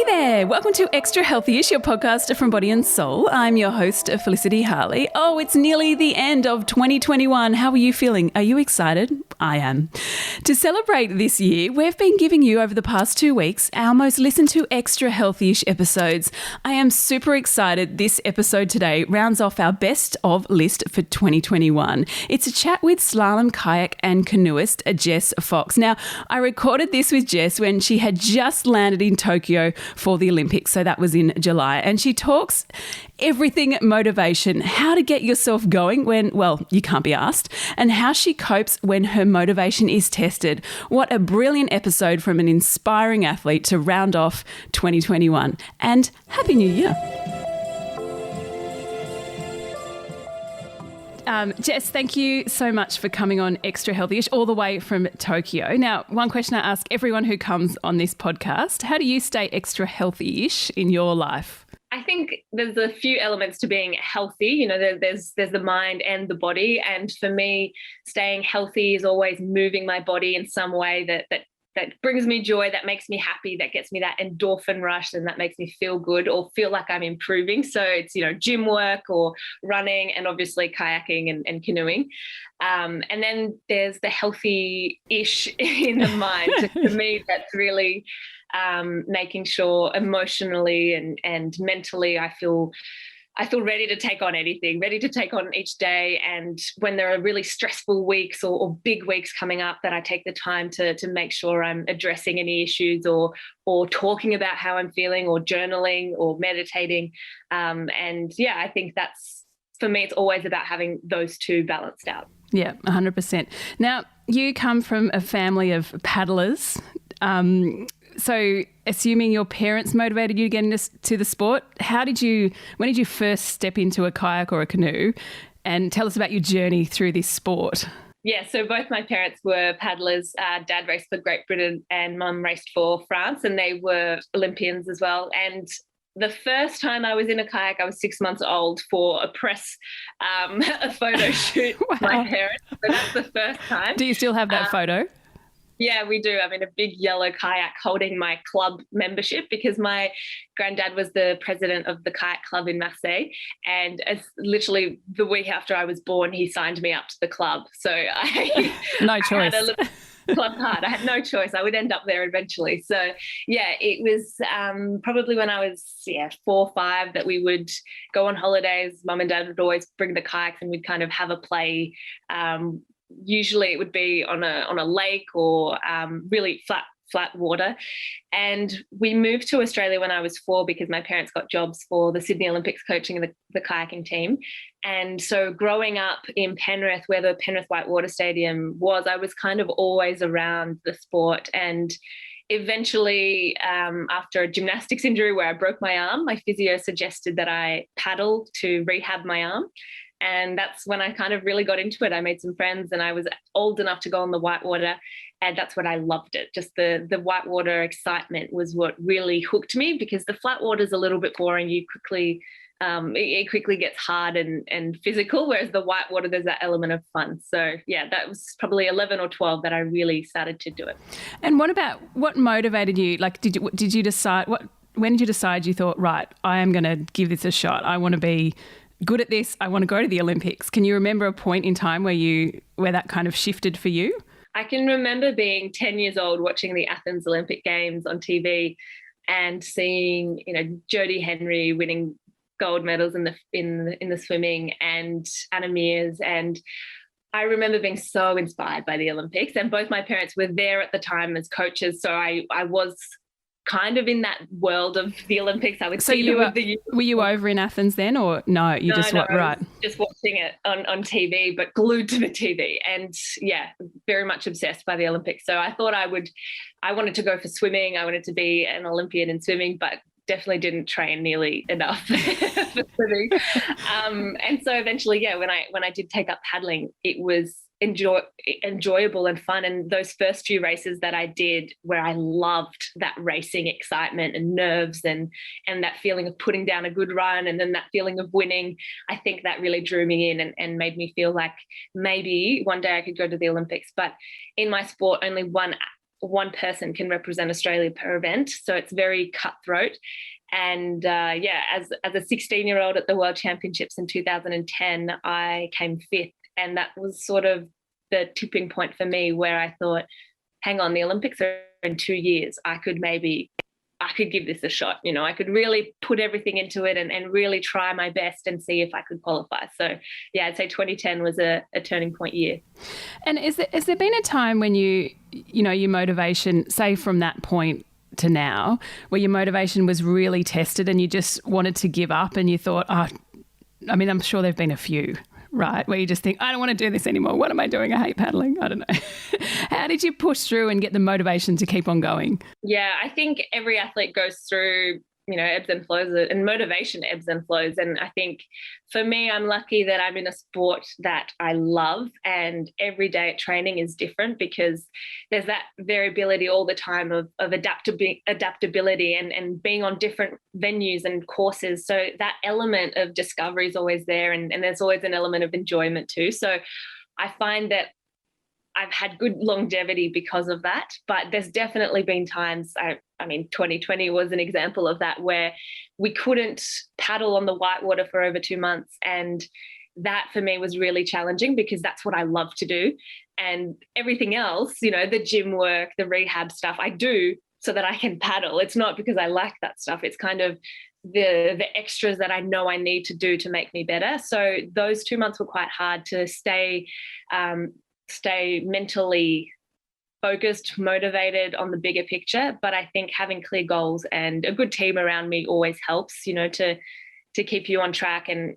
there, welcome to Extra Healthy-ish, your podcast from Body and Soul. I'm your host, Felicity Harley. Oh, it's nearly the end of 2021. How are you feeling? Are you excited? I am. To celebrate this year, we've been giving you over the past 2 weeks our most listened to Extra Healthy-ish episodes. I am super excited. This episode today rounds off our best of list for 2021. It's a chat with slalom, kayak and canoeist Jess Fox. Now, I recorded this with Jess when she had just landed in Tokyo for the Olympics, so that was in July, and she talks everything motivation, how to get yourself going when, well, you can't be asked, and how she copes when her motivation is tested. What a brilliant episode from an inspiring athlete to round off 2021. And Happy New Year. Jess, thank you so much for coming on Extra Healthy-ish all the way from Tokyo. Now, one question I ask everyone who comes on this podcast, how do you stay extra healthy-ish in your life? I think there's a few elements to being healthy. You know, there's the mind and the body. And for me, staying healthy is always moving my body in some way that brings me joy, that makes me happy, that gets me that endorphin rush, and that makes me feel good or feel like I'm improving. So it's, gym work or running and obviously kayaking and canoeing. And then there's the healthy-ish in the mind. So for me, that's really making sure emotionally and mentally I feel ready to take on anything, ready to take on each day. And when there are really stressful weeks or big weeks coming up, that I take the time to make sure I'm addressing any issues or talking about how I'm feeling or journaling or meditating. I think that's, for me, it's always about having those two balanced out. Yeah, 100%. Now, you come from a family of paddlers. So assuming your parents motivated you to get into the sport, when did you first step into a kayak or a canoe? And tell us about your journey through this sport. Yeah, so both my parents were paddlers. Dad raced for Great Britain and Mum raced for France, and they were Olympians as well. And the first time I was in a kayak, I was 6 months old for a press, a photo shoot with my parents. So that's the first time. Do you still have that photo? Yeah, we do. I'm in a big yellow kayak holding my club membership because my granddad was the president of the kayak club in Marseille. And as literally the week after I was born, he signed me up to the club. So No choice. I had a little club card. I had no choice. I would end up there eventually. So yeah, it was probably when I was 4 or 5 that we would go on holidays. Mum and Dad would always bring the kayaks and we'd kind of have a play. Usually it would be on a lake or really flat water. And we moved to Australia when I was 4 because my parents got jobs for the Sydney Olympics coaching the kayaking team. And so growing up in Penrith, where the Penrith Whitewater Stadium was, I was kind of always around the sport. And eventually, after a gymnastics injury where I broke my arm, my physio suggested that I paddle to rehab my arm. And that's when I kind of really got into it. I made some friends and I was old enough to go on the whitewater, and that's when I loved it. Just the whitewater excitement was what really hooked me, because the flat water is a little bit boring. You quickly, it quickly gets hard and physical, whereas the whitewater, there's that element of fun. So yeah, that was probably 11 or 12 that I really started to do it. And what motivated you? Like, did you decide, when did you decide you thought, right, I am going to give this a shot. I want to be good at this. I want to go to the Olympics. Can you remember a point in time where that kind of shifted for you? I can remember being 10 years old watching the Athens Olympic Games on TV and seeing, Jodie Henry winning gold medals in the swimming and Anna Meares. And I remember being so inspired by the Olympics, and both my parents were there at the time as coaches. So I was kind of in that world of the Olympics. I would see them with the. Were you over in Athens then, or no? No, right? Just watching it on TV, but glued to the TV, and yeah, very much obsessed by the Olympics. So I thought I wanted to go for swimming. I wanted to be an Olympian in swimming, but definitely didn't train nearly enough for swimming. And so eventually, yeah, when I did take up paddling, it was enjoyable and fun. And those first few races that I did, where I loved that racing excitement and nerves and that feeling of putting down a good run and then that feeling of winning, I think that really drew me in and made me feel like maybe one day I could go to the Olympics. But in my sport, only one one person can represent Australia per event. So it's very cutthroat. And as a 16-year-old at the World Championships in 2010, I came fifth. And that was sort of the tipping point for me where I thought, hang on, the Olympics are in 2 years. I could give this a shot. I could really put everything into it and really try my best and see if I could qualify. So, yeah, I'd say 2010 was a turning point year. And has there been a time when your motivation, say from that point to now, where your motivation was really tested and you just wanted to give up and you thought, I'm sure there've been a few, right, where you just think, I don't want to do this anymore. What am I doing? I hate paddling. I don't know. How did you push through and get the motivation to keep on going? Yeah, I think every athlete goes through, ebbs and flows, and motivation ebbs and flows. And I think for me, I'm lucky that I'm in a sport that I love, and every day at training is different because there's that variability all the time of adaptability and being on different venues and courses. So that element of discovery is always there, and there's always an element of enjoyment too. So I find that I've had good longevity because of that, but there's definitely been times, 2020 was an example of that, where we couldn't paddle on the whitewater for over 2 months. And that for me was really challenging because that's what I love to do. And everything else, the gym work, the rehab stuff, I do so that I can paddle. It's not because I like that stuff. It's kind of the extras that I know I need to do to make me better. So those 2 months were quite hard to stay mentally focused, motivated on the bigger picture. But I think having clear goals and a good team around me always helps, to keep you on track. And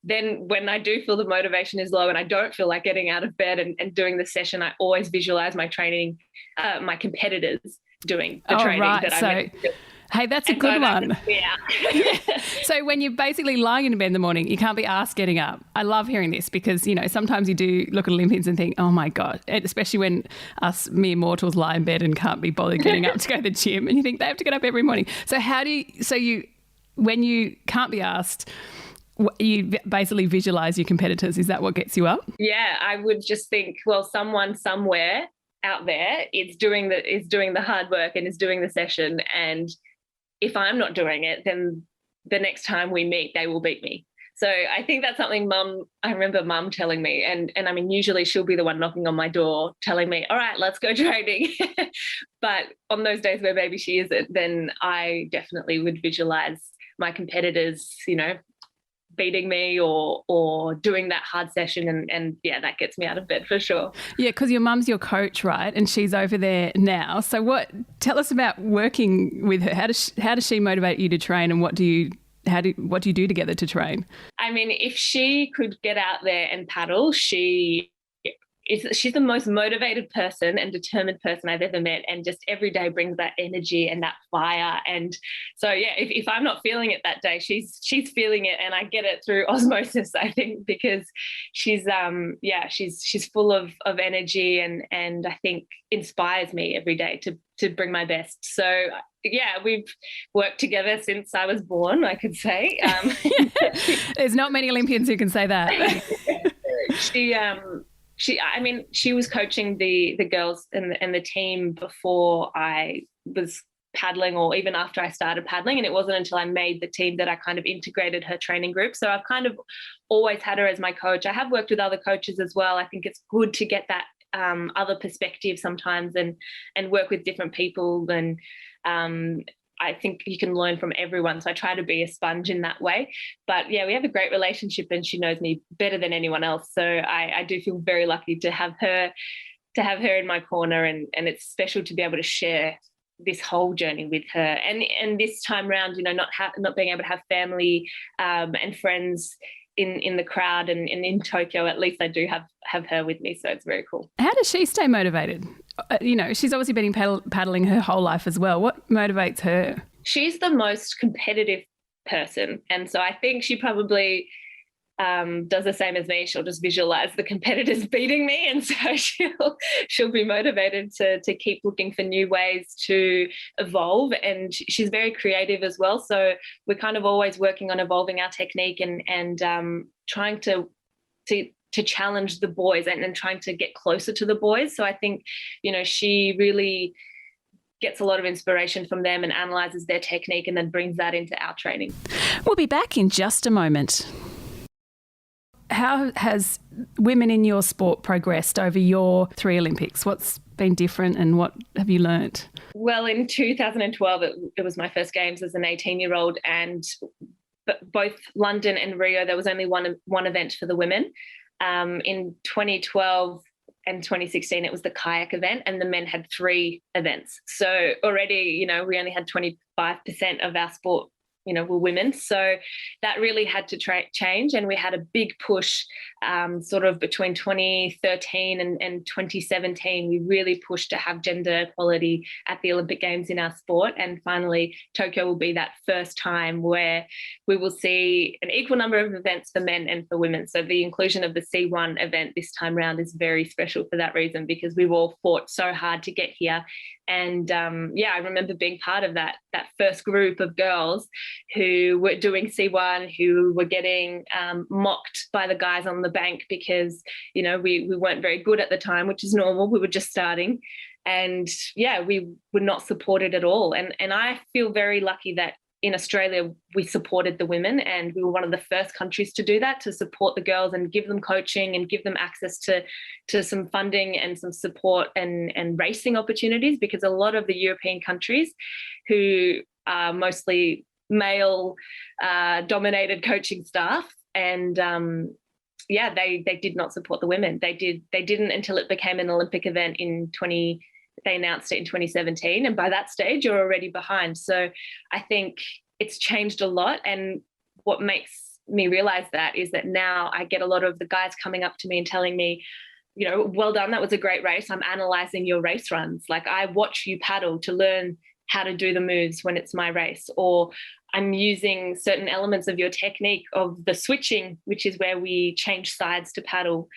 then when I do feel the motivation is low and I don't feel like getting out of bed and doing the session, I always visualize my training, my competitors doing the training that I'm meant to do. Hey, that's a good one. Yeah. So when you're basically lying in bed in the morning, you can't be asked getting up. I love hearing this because, sometimes you do look at Olympians and think, oh my God, especially when us mere mortals lie in bed and can't be bothered getting up to go to the gym, and you think they have to get up every morning. So when you can't be asked, you basically visualize your competitors. Is that what gets you up? Yeah, I would just think, well, someone somewhere out there is doing the hard work and is doing the session, and if I'm not doing it, then the next time we meet, they will beat me. So I think that's something I remember Mum telling me. And usually she'll be the one knocking on my door telling me, all right, let's go training. But on those days where maybe she isn't, then I definitely would visualize my competitors, beating me or doing that hard session. And yeah, that gets me out of bed for sure. Yeah, because your mum's your coach, right? And she's over there now. So tell us about working with her. How does she motivate you to train, and what do you do together to train? If she could get out there and paddle, she's the most motivated person and determined person I've ever met, and just every day brings that energy and that fire. And so, yeah, if I'm not feeling it that day, she's feeling it, and I get it through osmosis, I think, because she's full of energy and I think inspires me every day to bring my best. So yeah, we've worked together since I was born, I could say. There's not many Olympians who can say that. She was coaching the girls and the team before I was paddling, or even after I started paddling. And it wasn't until I made the team that I kind of integrated her training group. So I've kind of always had her as my coach. I have worked with other coaches as well. I think it's good to get that other perspective sometimes and work with different people. And I think you can learn from everyone. So I try to be a sponge in that way. But yeah, we have a great relationship, and she knows me better than anyone else. So I do feel very lucky to have her in my corner, and it's special to be able to share this whole journey with her. And this time round, not being able to have family and friends in the crowd and in Tokyo, at least I do have her with me. So it's very cool. How does she stay motivated? She's obviously been paddling her whole life as well. What motivates her? She's the most competitive person. And so I think she probably does the same as me. She'll just visualize the competitors beating me. And so she'll be motivated to keep looking for new ways to evolve. And she's very creative as well. So we're kind of always working on evolving our technique and trying to challenge the boys and trying to get closer to the boys. So I think, she really gets a lot of inspiration from them and analyzes their technique and then brings that into our training. We'll be back in just a moment. How has women in your sport progressed over your 3 Olympics? What's been different and what have you learnt? Well, in 2012, it was my first games as an 18-year-old, and both London and Rio, there was only one event for the women. In 2012 and 2016, it was the kayak event, and the men had 3 events. So already, we only had 25% of our sport were women. So that really had to change. And we had a big push sort of between 2013 and 2017. We really pushed to have gender equality at the Olympic Games in our sport. And finally, Tokyo will be that first time where we will see an equal number of events for men and for women. So the inclusion of the C1 event this time round is very special for that reason, because we've all fought so hard to get here. And I remember being part of that first group of girls who were doing C1, who were getting mocked by the guys on the bank because, we weren't very good at the time, which is normal. We were just starting. And we were not supported at all. And I feel very lucky that in Australia, we supported the women, and we were one of the first countries to do that, to support the girls and give them coaching and give them access to some funding and some support and racing opportunities, because a lot of the European countries who are mostly male dominated coaching staff, and they did not support the women. They didn't until it became an Olympic event they announced it in 2017. And by that stage, you're already behind. So I think it's changed a lot. And what makes me realize that is that now I get a lot of the guys coming up to me and telling me, well done, that was a great race. I'm analyzing your race runs. Like, I watch you paddle to learn how to do the moves when it's my race, or I'm using certain elements of your technique of the switching, which is where we change sides to paddle,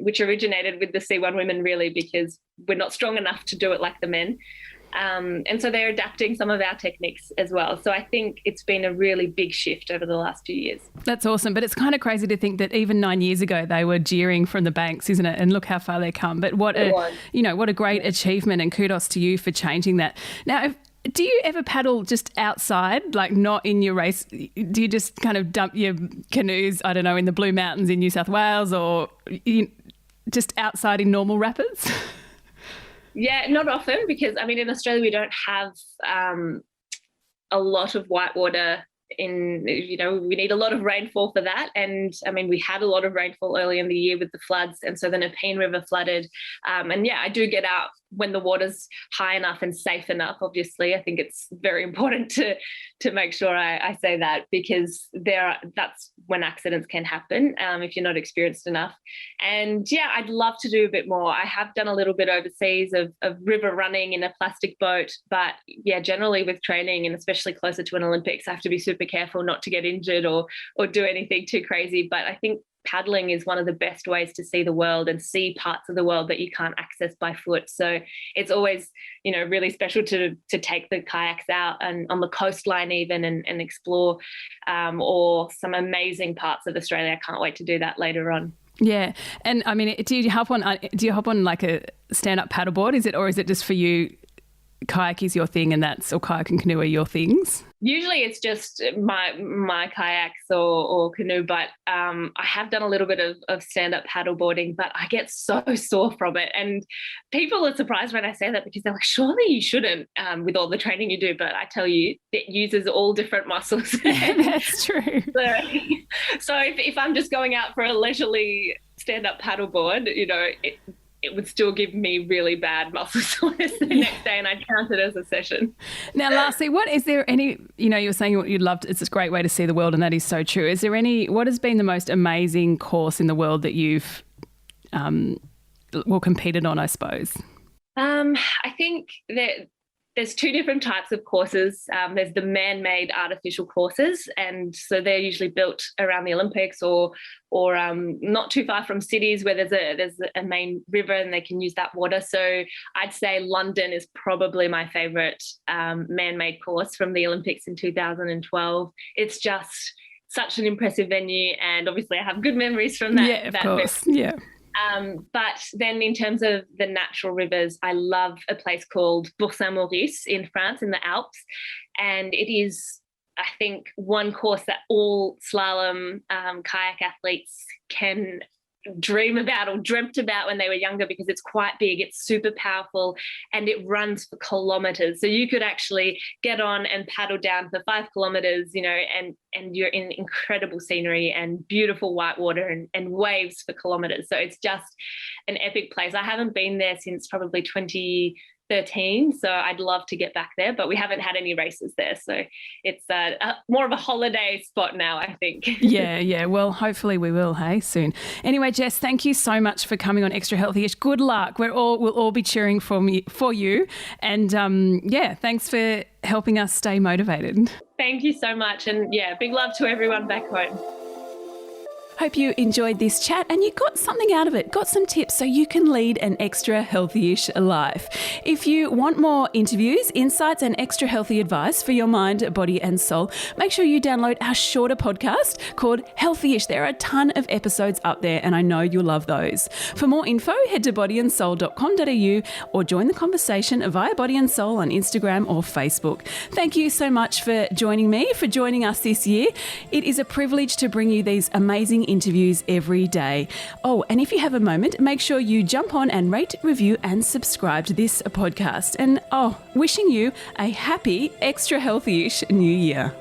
which originated with the C1 women, really, because we're not strong enough to do it like the men. And so they're adapting some of our techniques as well. So I think it's been a really big shift over the last few years. That's awesome. But it's kind of crazy to think that even 9 years ago they were jeering from the banks, isn't it? And look how far they've come. But what a great achievement, and kudos to you for changing that. Now, do you ever paddle just outside, like not in your race? Do you just kind of dump your canoes, I don't know, in the Blue Mountains in New South Wales, or just outside in normal rapids? Yeah, not often, because in Australia we don't have a lot of whitewater. We need a lot of rainfall for that, and we had a lot of rainfall early in the year with the floods, and so the Nepean River flooded, I do get out when the water's high enough and safe enough. Obviously, I think it's very important to make sure I say that, because that's when accidents can happen if you're not experienced enough. And I'd love to do a bit more. I have done a little bit overseas of river running in a plastic boat, but generally with training, and especially closer to an Olympics, I have to be super careful not to get injured or do anything too crazy. But I think paddling is one of the best ways to see the world and see parts of the world that you can't access by foot. So it's always, really special to take the kayaks out and on the coastline even and explore or some amazing parts of Australia. I can't wait to do that later on. Yeah. And do you hop on like a stand-up paddleboard? Or is it just for you, kayak is your thing, or kayak and canoe are your things? Usually it's just my kayaks or canoe, but I have done a little bit of stand-up paddleboarding, but I get so sore from it. And people are surprised when I say that, because they're like, surely you shouldn't with all the training you do. But I tell you, it uses all different muscles. That's true. So if I'm just going out for a leisurely stand-up paddleboard, it would still give me really bad muscle soreness the next day, and I'd count it as a session. Now, lastly, is there any, you were saying what you'd loved, it's a great way to see the world, and that is so true. Is there what has been the most amazing course in the world that you've, competed on, I suppose? I think that there's 2 different types of courses. There's the man-made artificial courses, and so they're usually built around the Olympics or not too far from cities where there's a main river and they can use that water. So I'd say London is probably my favourite man-made course from the Olympics in 2012. It's just such an impressive venue, and obviously I have good memories from that. Yeah, of course. Yeah. But then in terms of the natural rivers, I love a place called Bourg-Saint-Maurice in France, in the Alps. And it is, I think, one course that all slalom kayak athletes can dream about or dreamt about when they were younger, because it's quite big, it's super powerful, and it runs for kilometers. So you could actually get on and paddle down for 5 kilometers, and you're in incredible scenery and beautiful white water and waves for kilometers. So it's just an epic place. I haven't been there since probably 2013, so I'd love to get back there, but we haven't had any races there, so it's more of a holiday spot now, I think. Yeah. Well, hopefully we will, soon. Anyway, Jess, thank you so much for coming on Extra Healthy-ish. Good luck. We'll all be cheering for you, and thanks for helping us stay motivated. Thank you so much, and big love to everyone back home. Hope you enjoyed this chat and you got something out of it, got some tips so you can lead an extra healthy-ish life. If you want more interviews, insights and extra healthy advice for your mind, body and soul, make sure you download our shorter podcast called Healthy-ish. There are a ton of episodes up there and I know you'll love those. For more info, head to bodyandsoul.com.au or join the conversation via Body and Soul on Instagram or Facebook. Thank you so much for joining me, for joining us this year. It is a privilege to bring you these amazing interviews every day. Oh, and if you have a moment, make sure you jump on and rate, review and subscribe to this podcast. And wishing you a happy, extra healthy-ish new year.